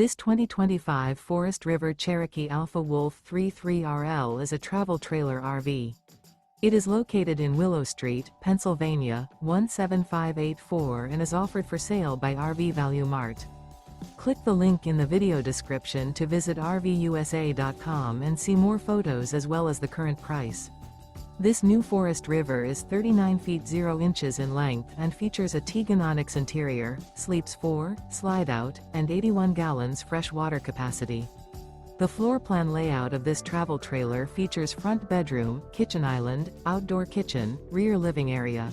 This 2025 Forest River Cherokee Alpha Wolf 33RL is a travel trailer RV. It is located in Willow Street, Pennsylvania, 17584 and is offered for sale by RV Value Mart. Click the link in the video description to visit RVUSA.com and see more photos as well as the current price. This new Forest River is 39 feet 0 inches in length and features a Teagan Onyx interior, sleeps 4, slide-out, and 81 gallons fresh water capacity. The floor plan layout of this travel trailer features front bedroom, kitchen island, outdoor kitchen, rear living area.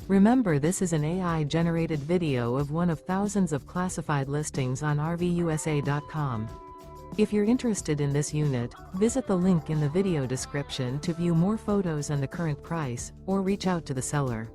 Remember, this is an AI-generated video of one of thousands of classified listings on RVUSA.com. If you're interested in this unit, visit the link in the video description to view more photos and the current price, or reach out to the seller.